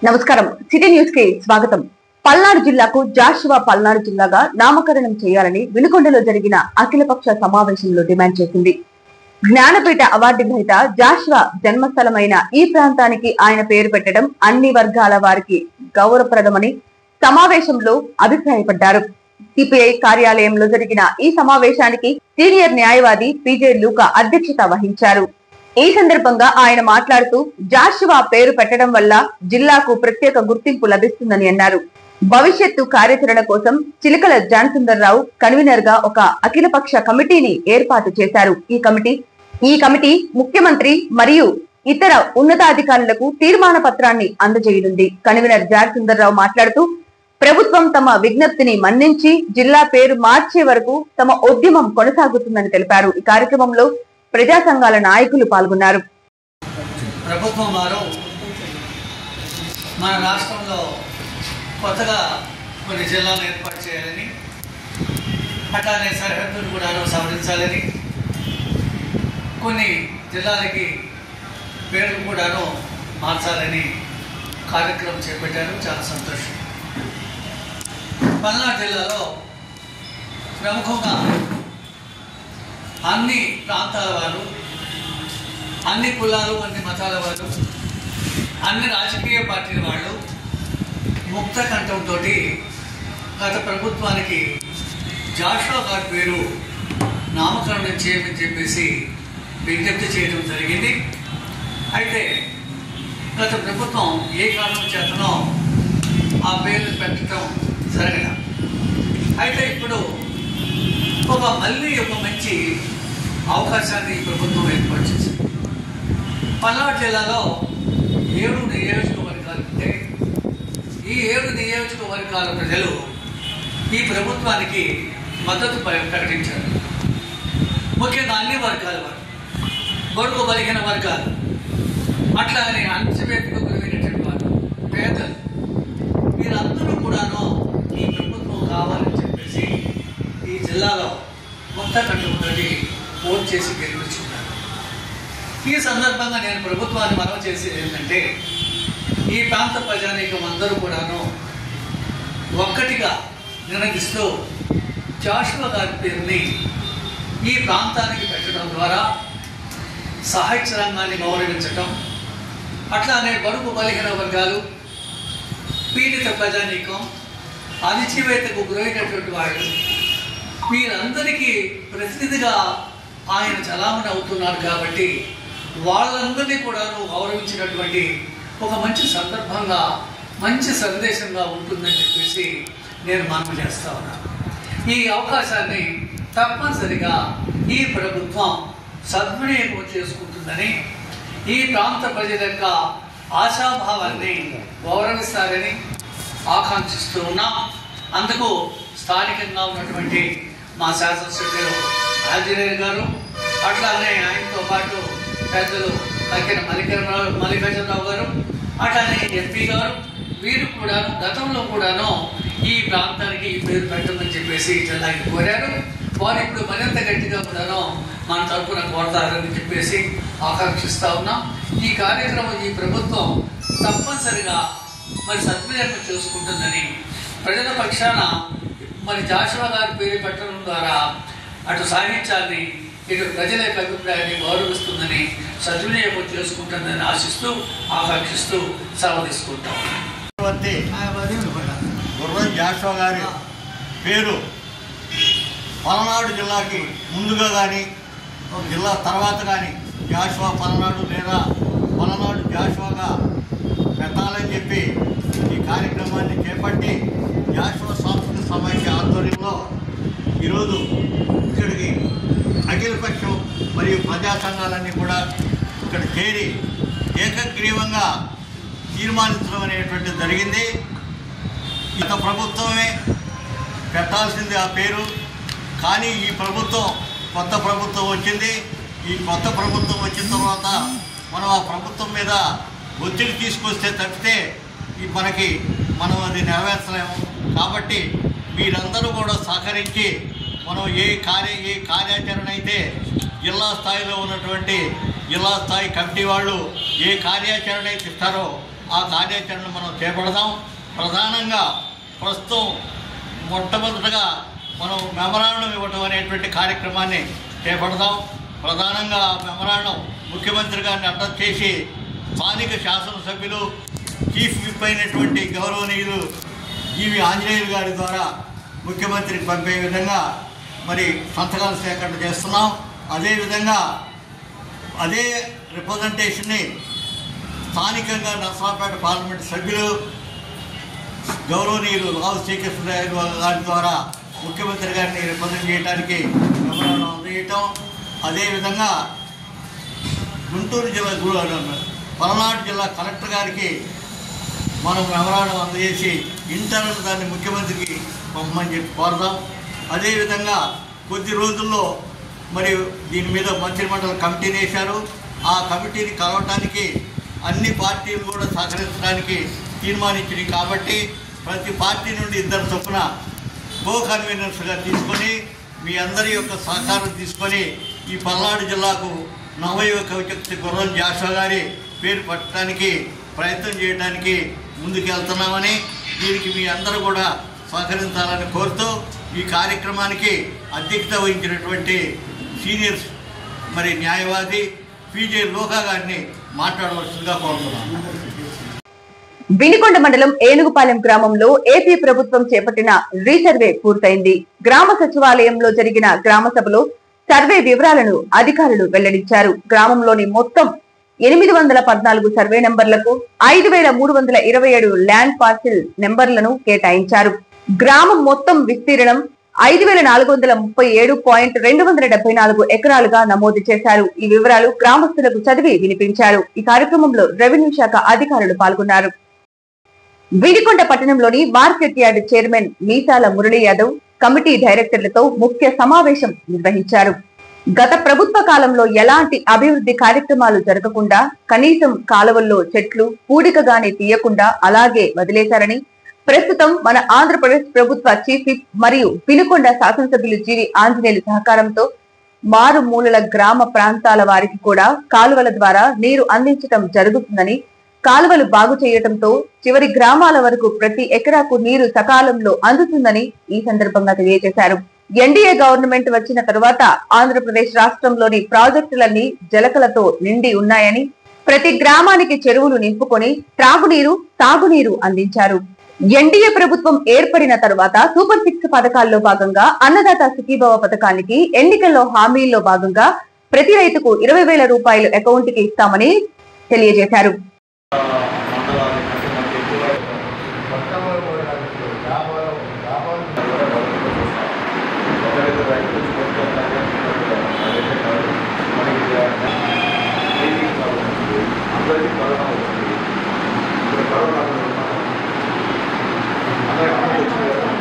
నమస్కారం city news కి స్వాగతం। పల్నాడు జిల్లాకు జాషువా పల్నాడు జిల్లాగా నామకరణం చేయాలని వినుకొండలో జరిగిన అఖిలపక్ష సమావేశంలో డిమాండ్ చేసింది। జ్ఞానపీఠ అవార్డు గ్రహీత జాషువా జన్మస్థలమైన ఈ ప్రాంతానికి ఆయన పేరు పెట్టడం అన్ని వర్గాల వారికి గౌరవప్రదమని సమావేశంలో అభిప్రాయపడ్డారు। సిపిఐ కార్యాలయంలో జరిగిన ఈ సమావేశానికి సీనియర్ న్యాయవాది పిజే లూకా అధ్యక్షత వహించారు। ఈ సందర్భంగా ఆయన మాట్లాడుతూ జాషువా పేరు పెట్టడం వల్ల జిల్లాకు ప్రత్యేక గుర్తింపు లభిస్తుందని అన్నారు। భవిష్యత్తు కార్యాచరణ కోసం చిలకల జాన్సుందర్ రావు కన్వీనర్ గా ఒక అఖిలపక్ష కమిటీని ఏర్పాటు చేశారు। ఈ కమిటీ ముఖ్యమంత్రి మరియు ఇతర ఉన్నతాధికారులకు తీర్మాన పత్రాన్ని అందజేయనుంది। కన్వీనర్ జాన్సుందర్ రావు మాట్లాడుతూ ప్రభుత్వం తమ విజ్ఞప్తిని మన్నించి జిల్లా పేరు మార్చే వరకు తమ ఉద్యమం కొనసాగుతుందని తెలిపారు। ఈ కార్యక్రమంలో ప్రజా సంఘాల నాయకులు పాల్గొన్నారు। ప్రభుత్వం వారు మన రాష్ట్రంలో కొత్తగా కొన్ని జిల్లాలు ఏర్పాటు చేయాలని, అట్లానే సరిహద్దులు కూడా సవరించాలని, కొన్ని జిల్లాలకి పేర్లు కూడాను మార్చాలని కార్యక్రమం చేపట్టారు। చాలా సంతోషం। పల్నాడు జిల్లాలో ప్రముఖంగా అన్ని ప్రాంతాల వారు, అన్ని కులాలు, అన్ని మతాల వారు, అన్ని రాజకీయ పార్టీల వాళ్ళు ముక్త కంఠంతో గత ప్రభుత్వానికి జాషువా గారి పేరు నామకరణం చేయమని చెప్పేసి విజ్ఞప్తి చేయడం జరిగింది। అయితే గత ప్రభుత్వం ఏ కారణం చేతనో ఆ పేరు పెట్టడం జరగదు। అయితే ఇప్పుడు మళ్ళీ ఒక మంచి అవకాశాన్ని ప్రభుత్వం ఏర్పాటు చేసింది। పల్నాడు జిల్లాలో 7 నియోజకవర్గాలు ఉంటే ఈ 7 నియోజకవర్గాల ప్రజలు ఈ ప్రభుత్వానికి మద్దతు ప్రకటించారు। ముఖ్యంగా అన్ని వర్గాల వారు, బడుగు బలిగిన వర్గాలు, అట్లానే అణచివేతకు గురైనటువంటి వారు, పేదలు, వీరందరూ కూడాను ఈ ప్రభుత్వం కావాలని చెప్పేసి ఈ జిల్లాలో ముక్త కంఠంతో ఓట్ చేసి గెలిపించుకున్నారు। ఈ సందర్భంగా నేను ప్రభుత్వాన్ని మనవి చేసేది ఏంటంటే, ఈ ప్రాంత ప్రజానీకం అందరూ కూడాను ఒక్కటిగా నిర్ణయిస్తూ జాషువా గారి పేరుని ఈ ప్రాంతానికి పెట్టడం ద్వారా సాహిత్య రంగాన్ని గౌరవించటం, అట్లానే బడుగు బలిగిన వర్గాలు, పీడిత ప్రజానీకం, అణచివేతకు గురైనటువంటి వాళ్ళు, వీరందరికీ ప్రతినిధిగా ఆయన చలామణి అవుతున్నారు కాబట్టి వాళ్ళందరినీ కూడా గౌరవించినటువంటి ఒక మంచి సందర్భంగా, మంచి సందేశంగా ఉంటుందని చెప్పేసి నేను మనవి చేస్తా ఉన్నాను। ఈ అవకాశాన్ని తప్పనిసరిగా ఈ ప్రభుత్వం సద్వినియోగం చేసుకుంటుందని, ఈ ప్రాంత ప్రజల యొక్క ఆశాభావాన్ని గౌరవిస్తారని ఆకాంక్షిస్తూ ఉన్నాం। అందుకు స్థానికంగా ఉన్నటువంటి మా శాసనసభ్యులు ఆంజనేయులు గారు, అట్లానే ఆయనతో పాటు పెద్దలు తగ్గిన మల్లికార్జునరావు గారు, అట్లానే ఎంపీ గారు, వీరు కూడా గతంలో కూడాను ఈ ప్రాంతానికి ఈ పేరు పెట్టమని చెప్పేసి జిల్లాకి కోరారు। వారు ఇప్పుడు మరింత గట్టిగా కూడాను మన తరఫున కోరతారని చెప్పేసి ఆకాంక్షిస్తూ ఉన్నాం। ఈ కార్యక్రమం ఈ ప్రభుత్వం తప్పనిసరిగా సద్వినియోగం చేసుకుంటుందని, ప్రజల పక్షాన జాషువా గారి పేరు పెట్టడం ద్వారా అటు సాహిత్యాన్ని, ఇటు ప్రజల యొక్క అభిప్రాయాన్ని గౌరవిస్తుందని, సద్వినియోగం చేసుకుంటుందని ఆశిస్తూ ఆకాంక్షిస్తూ సెలవు తీసుకుంటాం। గుర్రం జాషువా గారి పేరు పల్నాడు జిల్లాకి ముందుగా కానీ జిల్లా తర్వాత కానీ జాషువా పల్నాడు లేదా పల్నాడు జాషువాగా పెట్టాలని చెప్పి ఈ కార్యక్రమాన్ని చేపట్టి జాషువా సాంస్కృతిక సమాఖ్య ఆధ్వర్యంలో ఈరోజు ఇక్కడికి అఖిలపక్షం మరియు ప్రజా సంఘాలన్నీ కూడా ఇక్కడ చేరి ఏకగ్రీవంగా తీర్మానించడం అనేటువంటిది జరిగింది। గత ప్రభుత్వమే పెట్టాల్సింది ఆ పేరు, కానీ ఈ ప్రభుత్వం కొత్త ప్రభుత్వం వచ్చింది। ఈ కొత్త ప్రభుత్వం వచ్చిన తర్వాత మనం ఆ ప్రభుత్వం మీద ఒత్తిడి తీసుకొస్తే తప్పితే మనం అది నెరవేర్చలేము। కాబట్టి మీరందరూ కూడా సహకరించి మనం ఏ కార్యాచరణ అయితే జిల్లా స్థాయిలో ఉన్నటువంటి జిల్లా స్థాయి కమిటీ వాళ్ళు ఏ కార్యాచరణ అయితే ఇస్తారో ఆ కార్యాచరణను మనం చేపడదాం. ప్రధానంగా ప్రస్తుతం మొట్టమొదటగా మనం మెమరాండం ఇవ్వటం అనేటువంటి కార్యక్రమాన్ని చేపడదాం. ప్రధానంగా మెమరాండం ముఖ్యమంత్రి గారిని అడ్డం చేసి స్థానిక శాసనసభ్యులు చీఫ్ విప్ అయినటువంటి గౌరవనీయులు జీవి ఆంజనేయులు గారి ద్వారా ముఖ్యమంత్రికి పంపే విధంగా మరి సంతకాల సేకరణ చేస్తున్నాం. అదేవిధంగా అదే రిప్రజెంటేషన్ని స్థానికంగా నర్సరావుపేట పార్లమెంట్ సభ్యులు గౌరవనీయులు రావు శ్రీకృష్ణరావు గారి ద్వారా ముఖ్యమంత్రి గారిని రిప్రజెంట్ చేయడానికి మెమరాండం అందజేయటం. అదేవిధంగా గుంటూరు జిల్లా పల్నాడు జిల్లా కలెక్టర్ గారికి మనం మెమరాండం అందజేసి ఇంటర్నల్ దాన్ని ముఖ్యమంత్రికి పంపమని చెప్పి కోరదాం. అదేవిధంగా కొద్ది రోజుల్లో మరి దీని మీద మంత్రిమండలి కమిటీని వేశారు. ఆ కమిటీని కలవటానికి అన్ని పార్టీలు కూడా సహకరించడానికి తీర్మానించినాయి. కాబట్టి ప్రతి పార్టీ నుండి 2 చొప్పున కో కన్వీనర్స్గా తీసుకొని మీ అందరి యొక్క సహకారం తీసుకొని ఈ పల్నాడు జిల్లాకు నవయువ కవిచక్తి గుర్రం జాషువా గారి పేరు పెట్టడానికి ప్రయత్నం చేయడానికి ముందుకెళ్తున్నామని, దీనికి మీ అందరూ కూడా సహకరించాలని కోరుతూ ఈ కార్యక్రమానికి అధ్యక్షత వహించినటువంటి సీనియర్ మరి న్యాయవాది పీజే లోకా గారిని మాట్లాడవలసిందిగా కోరుతున్నాను. వినికొండ మండలం ఏనుగుపాలెం గ్రామంలో ఏపీ ప్రభుత్వం చేపట్టిన రీసర్వే పూర్తయింది. గ్రామ సచివాలయంలో జరిగిన గ్రామ సభలో సర్వే వివరాలను అధికారులు వెల్లడించారు. గ్రామంలోని మొత్తం 814 సర్వే నెంబర్లకు 5327 ల్యాండ్ పార్సిల్ నెంబర్లను కేటాయించారు. గ్రామం మొత్తం విస్తీర్ణం 5437.274 ఎకరాలుగా నమోదు చేశారు. ఈ వివరాలు గ్రామస్తులకు చదివి వినిపించారు. ఈ కార్యక్రమంలో రెవెన్యూ శాఖ అధికారులు పాల్గొన్నారు. వినికొండ పట్టణంలోని మార్కెట్ యార్డ్ చైర్మన్ మీసాల మురళీ యాదవ్ కమిటీ డైరెక్టర్లతో ముఖ్య సమావేశం నిర్వహించారు. గత ప్రభుత్వ కాలంలో ఎలాంటి అభివృద్ధి కార్యక్రమాలు జరగకుండా కనీసం కాలువల్లో చెట్లు పూడికగానే తీయకుండా అలాగే వదిలేశారని, ప్రస్తుతం మన ఆంధ్రప్రదేశ్ ప్రభుత్వ చీఫ్ విప్ మరియు వినుకొండ శాసనసభ్యులు జీవి ఆంజనేయులు సహకారంతో మారుమూలల గ్రామ ప్రాంతాల వారికి కూడా కాలువల ద్వారా నీరు అందించడం జరుగుతుందని, కాలువలు బాగు చేయడంతో చివరి గ్రామాల వరకు ప్రతి ఎకరాకు నీరు సకాలంలో అందుతుందని ఈ సందర్భంగా తెలియజేశారు. ఎన్డీఏ గవర్నమెంట్ వచ్చిన తరువాత ఆంధ్రప్రదేశ్ రాష్ట్రంలోని ప్రాజెక్టులన్నీ జలకలతో నిండి ఉన్నాయని, ప్రతి గ్రామానికి చెరువులు నింపుకొని త్రాగునీరు తాగునీరు అందించారు. ఎన్డీఏ ప్రభుత్వం ఏర్పడిన తరువాత సూపర్ 6 పథకాల్లో భాగంగా అన్నదాత సుఖీభవ పథకానికి ఎన్నికల్లో హామీల్లో భాగంగా ప్రతి రైతుకు 20,000 రూపాయలు అకౌంట్ కి ఇస్తామని తెలియజేశారు.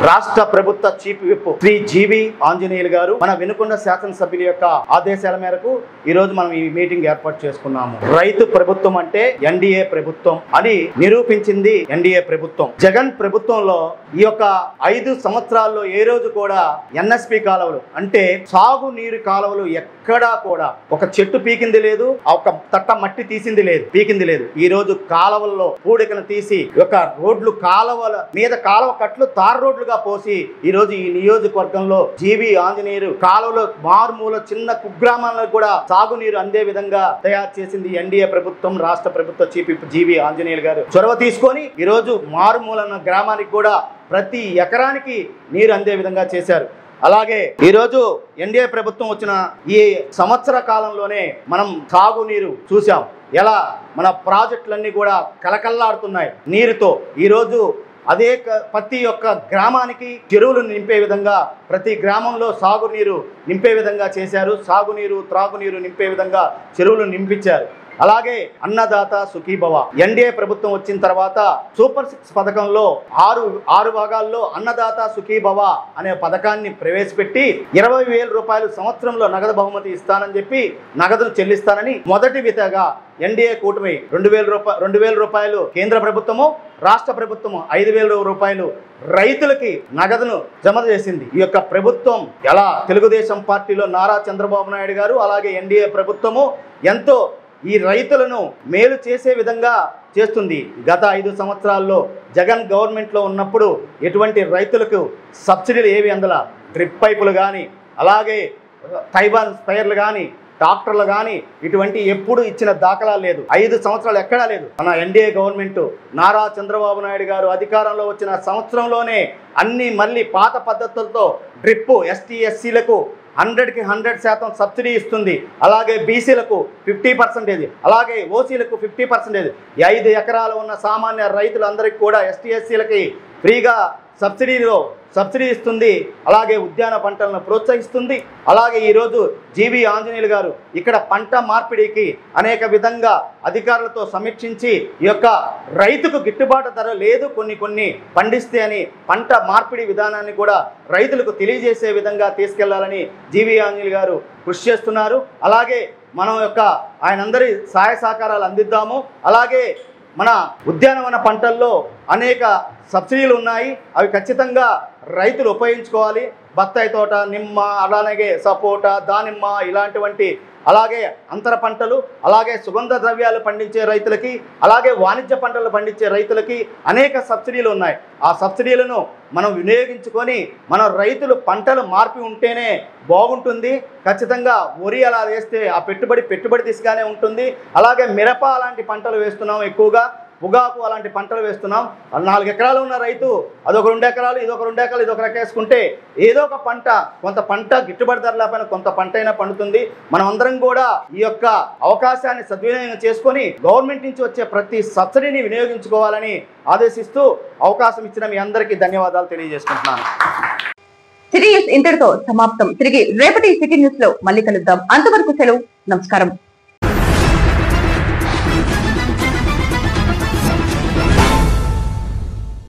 రాష్ట్ర ప్రభుత్వ చీఫ్ విప్ శ్రీ జీవి ఆంజనేయులు గారు మన వినుకొండ శాసనసభ్యుల యొక్క ఆదేశాల మేరకు ఈ రోజు మనం ఈ మీటింగ్ ఏర్పాటు చేసుకున్నాము. రైతు ప్రభుత్వం అంటే ఎన్డీఏ ప్రభుత్వం అని నిరూపించింది ఎన్డీఏ ప్రభుత్వం. జగన్ ప్రభుత్వంలో ఈ యొక్క 5 సంవత్సరాల్లో ఏ రోజు కూడా ఎన్ఎస్పి కాలువలు అంటే సాగు నీరు కాలువలు ఎక్కడా కూడా ఒక చెట్టు పీకింది లేదు, ఒక తట్ట మట్టి పీకింది లేదు. ఈ రోజు కాలువల్లో పూడికను తీసి ఒక రోడ్లు కాలువల మీద కాలువ కట్లు తార్ రోడ్లుగా పోసి ఈ రోజు ఈ నియోజకవర్గంలో జీవి ఆంజనేయులు కాలువలో మారుమూల చిన్న కుగ్రామాలకు కూడా సాగునీరు అందే విధంగా తయారు చేసింది ఎన్డీఏ ప్రభుత్వం. రాష్ట్ర ప్రభుత్వ చీఫ్ విప్ జీవి ఆంజనేయులు గారు చొరవ తీసుకొని ఈ రోజు మారుమూలన గ్రామానికి కూడా ప్రతి ఎకరానికి నీరు అందే విధంగా చేశారు. అలాగే ఈ రోజు ఎన్డీఏ ప్రభుత్వం వచ్చిన ఈ సంవత్సర కాలంలోనే మనం సాగునీరు చూసాం. ఎలా మన ప్రాజెక్టులన్నీ కూడా కలకల్లాడుతున్నాయి నీరుతో. ఈ రోజు అదే ప్రతి ఒక్క గ్రామానికి చెరువులు నింపే విధంగా ప్రతి గ్రామంలో సాగునీరు నింపే విధంగా చేశారు. సాగునీరు త్రాగునీరు నింపే విధంగా చెరువులు నింపించారు. అలాగే అన్నదాత సుఖీభవ ఎన్డీఏ ప్రభుత్వం వచ్చిన తర్వాత సూపర్ 6 పథకంలో 6 భాగాల్లో అన్నదాత సుఖీభవ అనే పథకాన్ని ప్రవేశపెట్టి 20,000 రూపాయలు సంవత్సరంలో నగదు బహుమతి ఇస్తానని చెప్పి నగదును చెల్లిస్తానని మొదటి విధంగా ఎన్డీఏ కూటమి 2,000 రూపాయలు కేంద్ర ప్రభుత్వము, రాష్ట్ర ప్రభుత్వము 5,000 రూపాయలు రైతులకి నగదును జమ చేసింది. ఈ యొక్క ప్రభుత్వం ఎలా తెలుగుదేశం పార్టీలో నారా చంద్రబాబు నాయుడు గారు అలాగే ఎన్డీఏ ప్రభుత్వము ఎంతో ఈ రైతులను మేలు చేసే విధంగా చేస్తుంది. గత 5 సంవత్సరాల్లో జగన్ గవర్నమెంట్లో ఉన్నప్పుడు ఎటువంటి రైతులకు సబ్సిడీలు ఏవి అందల, డ్రిప్ పైపులు కానీ, అలాగే టైబాన్ స్పైర్లు కానీ, ట్రాక్టర్లు కానీ ఇటువంటి ఎప్పుడు ఇచ్చిన దాఖలా లేదు. 5 సంవత్సరాలు ఎక్కడా లేదు. మన ఎన్డీఏ గవర్నమెంట్ నారా చంద్రబాబు నాయుడు గారు అధికారంలో వచ్చిన సంవత్సరంలోనే అన్ని మళ్ళీ పాత పద్ధతులతో డ్రిప్ ఎస్టీ ఎస్సీలకు 100కి 100% సబ్సిడీ ఇస్తుంది. అలాగే బీసీలకు 50%, అలాగే ఓసీలకు 50%. 5 ఎకరాలు ఉన్న సామాన్య రైతులందరికీ కూడా ఎస్టీ ఎస్సీలకి ఫ్రీగా సబ్సిడీ ఇస్తుంది. అలాగే ఉద్యాన పంటలను ప్రోత్సహిస్తుంది. అలాగే ఈరోజు జీవి ఆంజనేయులు గారు ఇక్కడ పంట మార్పిడికి అనేక విధంగా అధికారులతో సమీక్షించి ఈ యొక్క రైతుకు గిట్టుబాటు ధర లేదు, కొన్ని పండిస్తే అని పంట మార్పిడి విధానాన్ని కూడా రైతులకు తెలియజేసే విధంగా తీసుకెళ్లాలని జీవి ఆంజనేయులు గారు కృషి చేస్తున్నారు. అలాగే మనం ఆయనందరి సహాయ సహకారాలు అందిద్దాము. అలాగే మన ఉద్యానవన పంటల్లో అనేక సబ్సిడీలు ఉన్నాయి, అవి ఖచ్చితంగా రైతులు ఉపయోగించుకోవాలి. బత్తాయి తోట, నిమ్మ, అలాగే సపోటా, దానిమ్మ ఇలాంటివంటి, అలాగే అంతర పంటలు, అలాగే సుగంధ ద్రవ్యాలు పండించే రైతులకి, అలాగే వాణిజ్య పంటలు పండించే రైతులకి అనేక సబ్సిడీలు ఉన్నాయి. ఆ సబ్సిడీలను మనం వినియోగించుకొని మన రైతులు పంటలు మార్పి ఉంటేనే బాగుంటుంది. ఖచ్చితంగా వరి అలా వేస్తే ఆ పెట్టుబడి దిశగానే ఉంటుంది. అలాగే మిరప అలాంటి పంటలు వేస్తున్నాం, ఎక్కువగా పొగాకు అలాంటి పంటలు వేస్తున్నాం. 4 ఎకరాలు ఉన్న రైతు అదొక 2 ఎకరాలు, ఇదొక 2 ఎకరాలు, ఇదొక రకం వేసుకుంటే ఏదో ఒక పంట, కొంత పంట గిట్టుబడి ధర లేకపోయినా కొంత పంట అయినా పండుతుంది. మనం అందరం కూడా ఈ యొక్క అవకాశాన్ని సద్వినియోగం చేసుకొని గవర్నమెంట్ నుంచి వచ్చే ప్రతి సబ్సిడీని వినియోగించుకోవాలని ఆదేశిస్తూ అవకాశం ఇచ్చిన మీ అందరికీ ధన్యవాదాలు తెలియజేసుకుంటున్నాను. సిటీ న్యూస్ ఇంతటితో సమాప్తం. తిరిగి రేపటి సిటీ న్యూస్ లో మళ్ళీ కలుద్దాం. అంతవరకు సెలవు. నమస్కారం.